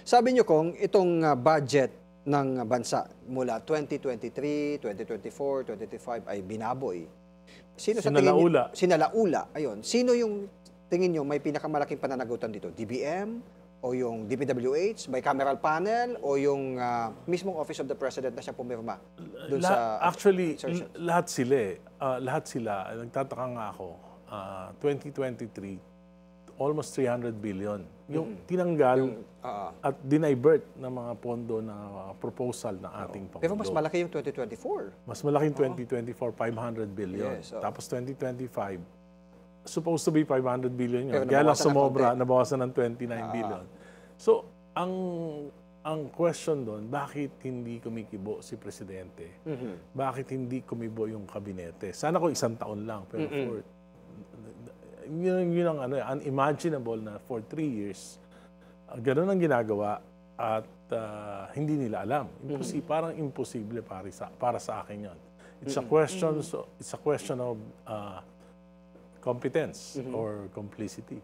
Sabi niyo kung itong budget ng bansa mula 2023, 2024, 2025 ay binaboy. Sino sa tingin niyo? Sinalaula. Sinalaula. Ayun. Sino yung tingin niyo may pinakamalaking pananagutan dito? DBM o yung DPWH, bicameral panel o yung mismong Office of the President na siya pumirma doon sa Actually, assertions? lahat sila eh. Lahat sila. Nagtataka nga ako. 2023, almost 300 billion. Yung tinanggal at dinivert ng mga pondo na proposal ng ating Pangulo. Pero mas malaki yung 2024. Mas malaking 2024, 500 billion. Yes, Tapos 2025, supposed to be 500 billion yun. Pero Kaya lang nabawasan ng sumobra, konti. nabawasan ng 29 billion. So, ang question doon, bakit hindi kumikibo si Presidente? Bakit hindi kumibo yung kabinete? Sana ko isang taon lang, pero yun ang unimaginable na for 3 years, ganun ang ginagawa at hindi nila alam. Parang imposible para sa akin yun. It's a question of competence or complicity.